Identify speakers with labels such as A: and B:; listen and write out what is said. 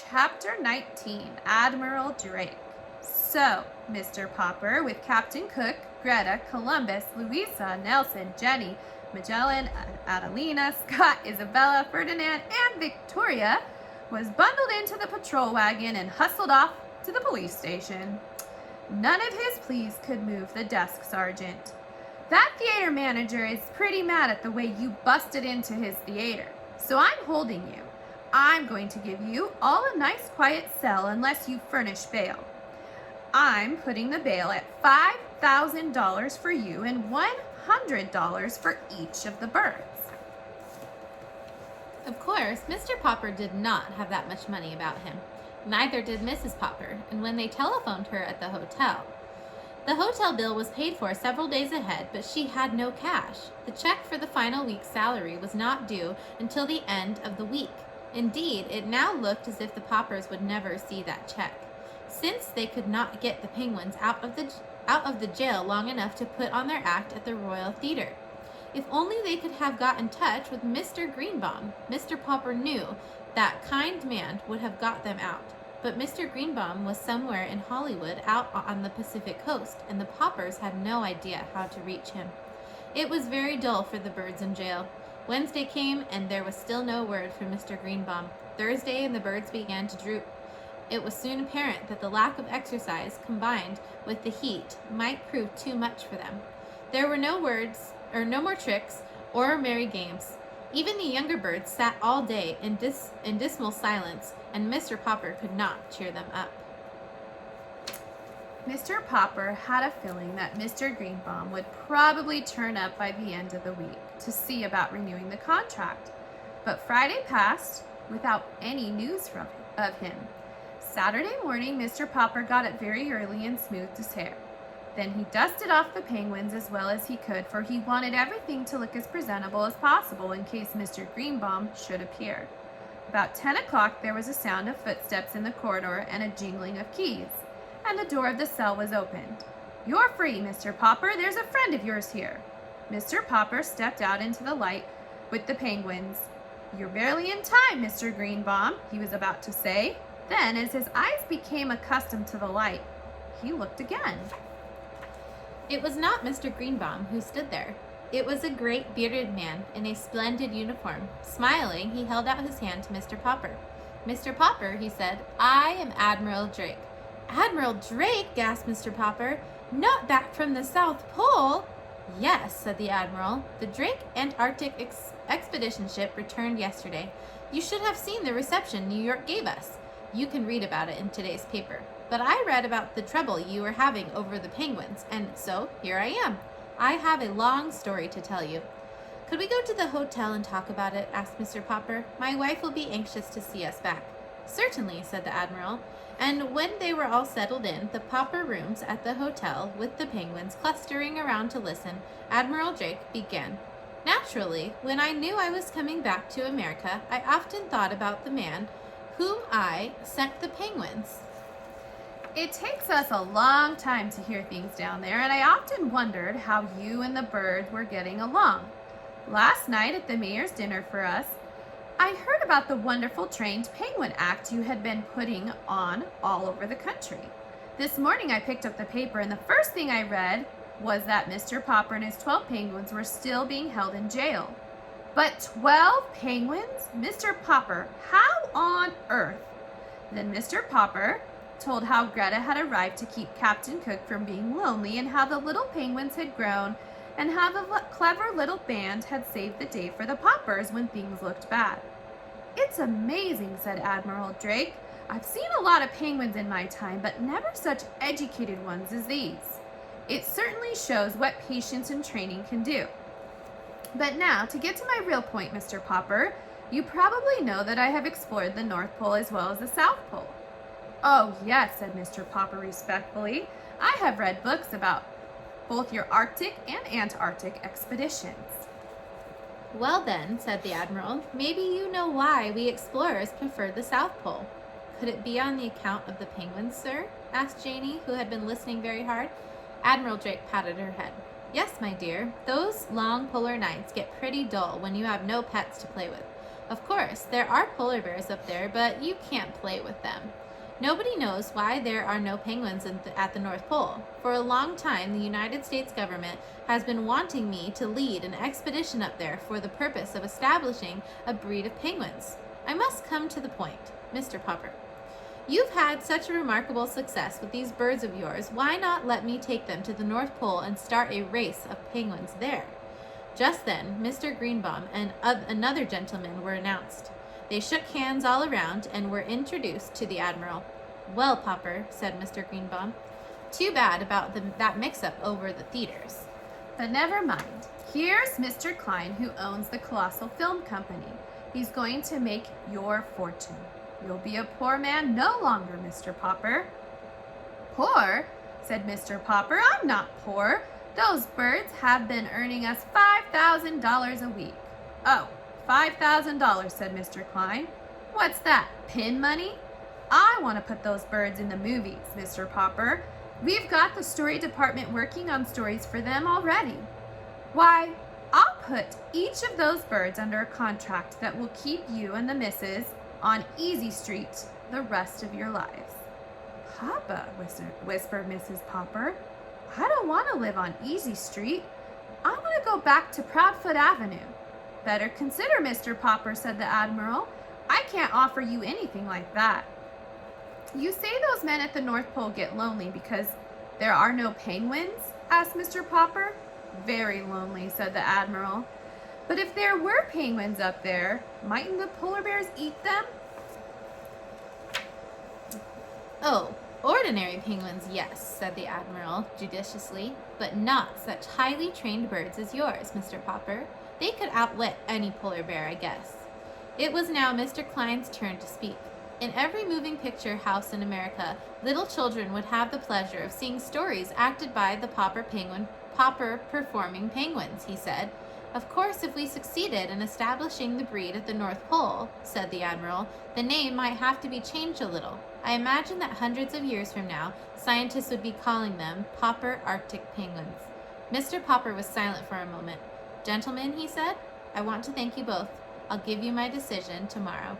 A: Chapter 19, Admiral Drake. So, Mr. Popper, with Captain Cook, Greta, Columbus, Louisa, Nelson, Jenny, Magellan, Adelina, Scott, Isabella, Ferdinand, and Victoria, was bundled into the patrol wagon and hustled off to the police station. None of his pleas could move the desk sergeant. That theater manager is pretty mad at the way you busted into his theater, so I'm holding you. I'm going to give you all a nice quiet cell unless you furnish bail. I'm putting the bail at $5,000 for you and $100 for each of the birds.
B: Of course, Mr. Popper did not have that much money about him. Neither did Mrs. Popper, and when they telephoned her at the hotel bill was paid for several days ahead, but she had no cash. The check for the final week's salary was not due until the end of the week. Indeed, it now looked as if the Poppers would never see that check, since they could not get the Penguins out of the jail long enough to put on their act at the Royal Theatre. If only they could have got in touch with Mr. Greenbaum. Mr. Popper knew that kind man would have got them out. But Mr. Greenbaum was somewhere in Hollywood out on the Pacific coast, and the Poppers had no idea how to reach him. It was very dull for the birds in jail. Wednesday came, and there was still no word from Mr. Greenbaum. Thursday, and the birds began to droop. It was soon apparent that the lack of exercise, combined with the heat, might prove too much for them. There were no more tricks or merry games. Even the younger birds sat all day in dismal silence, and Mr. Popper could not cheer them up.
A: Mr. Popper had a feeling that Mr. Greenbaum would probably turn up by the end of the week to see about renewing the contract. But Friday passed without any news of him. Saturday morning, Mr. Popper got up very early and smoothed his hair. Then he dusted off the Penguins as well as he could, for he wanted everything to look as presentable as possible in case Mr. Greenbaum should appear. About 10 o'clock, there was a sound of footsteps in the corridor and a jingling of keys, and the door of the cell was opened. "You're free, Mr. Popper. There's a friend of yours here." Mr. Popper stepped out into the light with the Penguins. "You're barely in time, Mr. Greenbaum," he was about to say. Then, as his eyes became accustomed to the light, he looked again.
B: It was not Mr. Greenbaum who stood there. It was a great bearded man in a splendid uniform. Smiling, he held out his hand to Mr. Popper. "Mr. Popper," he said, "I am Admiral Drake." "Admiral Drake?" gasped Mr. Popper. "Not back from the South Pole?" "Yes," said the Admiral. "The Drake Antarctic expedition ship returned yesterday. You should have seen the reception New York gave us. You can read about it in today's paper. But I read about the trouble you were having over the Penguins, and so here I am. I have a long story to tell you." "Could we go to the hotel and talk about it?" asked Mr. Popper. "My wife will be anxious to see us back." "Certainly," said the Admiral. And when they were all settled in the Popper rooms at the hotel, with the Penguins clustering around to listen, Admiral Drake began. "Naturally, when I knew I was coming back to America, I often thought about the man whom I sent the Penguins.
A: It takes us a long time to hear things down there, and I often wondered how you and the birds were getting along. Last night at the mayor's dinner for us, I heard about the wonderful trained penguin act you had been putting on all over the country. This morning I picked up the paper, and the first thing I read was that Mr. Popper and his 12 penguins were still being held in jail. But 12 penguins? Mr. Popper, how on earth? Then Mr. Popper told how Greta had arrived to keep Captain Cook from being lonely, and how the little penguins had grown, and how the clever little band had saved the day for the Poppers when things looked bad. "It's amazing," said Admiral Drake. "I've seen a lot of penguins in my time, but never such educated ones as these. It certainly shows what patience and training can do. But now, to get to my real point, Mr. Popper, you probably know that I have explored the North Pole as well as the South Pole." "Oh, yes," said Mr. Popper respectfully. "I have read books about both your Arctic and Antarctic expeditions."
B: "Well then," said the Admiral, "maybe you know why we explorers prefer the South Pole." "Could it be on the account of the Penguins, sir?" asked Janie, who had been listening very hard. Admiral Drake patted her head. "Yes, my dear. Those long polar nights get pretty dull when you have no pets to play with. Of course, there are polar bears up there, but you can't play with them. Nobody knows why there are no penguins at the North Pole. For a long time, the United States government has been wanting me to lead an expedition up there for the purpose of establishing a breed of penguins. I must come to the point, Mr. Popper. You've had such a remarkable success with these birds of yours. Why not let me take them to the North Pole and start a race of penguins there? Just then, Mr. Greenbaum and another gentleman were announced. They shook hands all around and were introduced to the Admiral. Well, Popper, said Mr. Greenbaum, too bad about that mix-up over the theaters.
A: But never mind. Here's Mr. Klein, who owns the Colossal Film Company. He's going to make your fortune. You'll be a poor man no longer, Mr. Popper. Poor? Said Mr. Popper. I'm not poor. Those birds have been earning us $5,000 a week. Oh, $5,000, said Mr. Klein. What's that, pin money? I want to put those birds in the movies, Mr. Popper. We've got the story department working on stories for them already. Why, I'll put each of those birds under a contract that will keep you and the missus on Easy Street the rest of your lives. Papa, whispered Mrs. Popper, I don't want to live on Easy Street. I want to go back to Proudfoot Avenue. Better consider, Mr. Popper, said the Admiral. I can't offer you anything like that. You say those men at the North Pole get lonely because there are no penguins? Asked Mr. Popper. Very lonely, said the Admiral. But if there were penguins up there, mightn't the polar bears eat them?
B: Oh, ordinary penguins, yes, said the Admiral judiciously, but not such highly trained birds as yours, Mr. Popper. They could outwit any polar bear, I guess. It was now Mr. Klein's turn to speak. In every moving picture house in America, little children would have the pleasure of seeing stories acted by the Popper performing penguins, he said. Of course, if we succeeded in establishing the breed at the North Pole, said the Admiral, the name might have to be changed a little. I imagine that hundreds of years from now, scientists would be calling them Popper Arctic penguins. Mr. Popper was silent for a moment. Gentlemen, he said, I want to thank you both. I'll give you my decision tomorrow.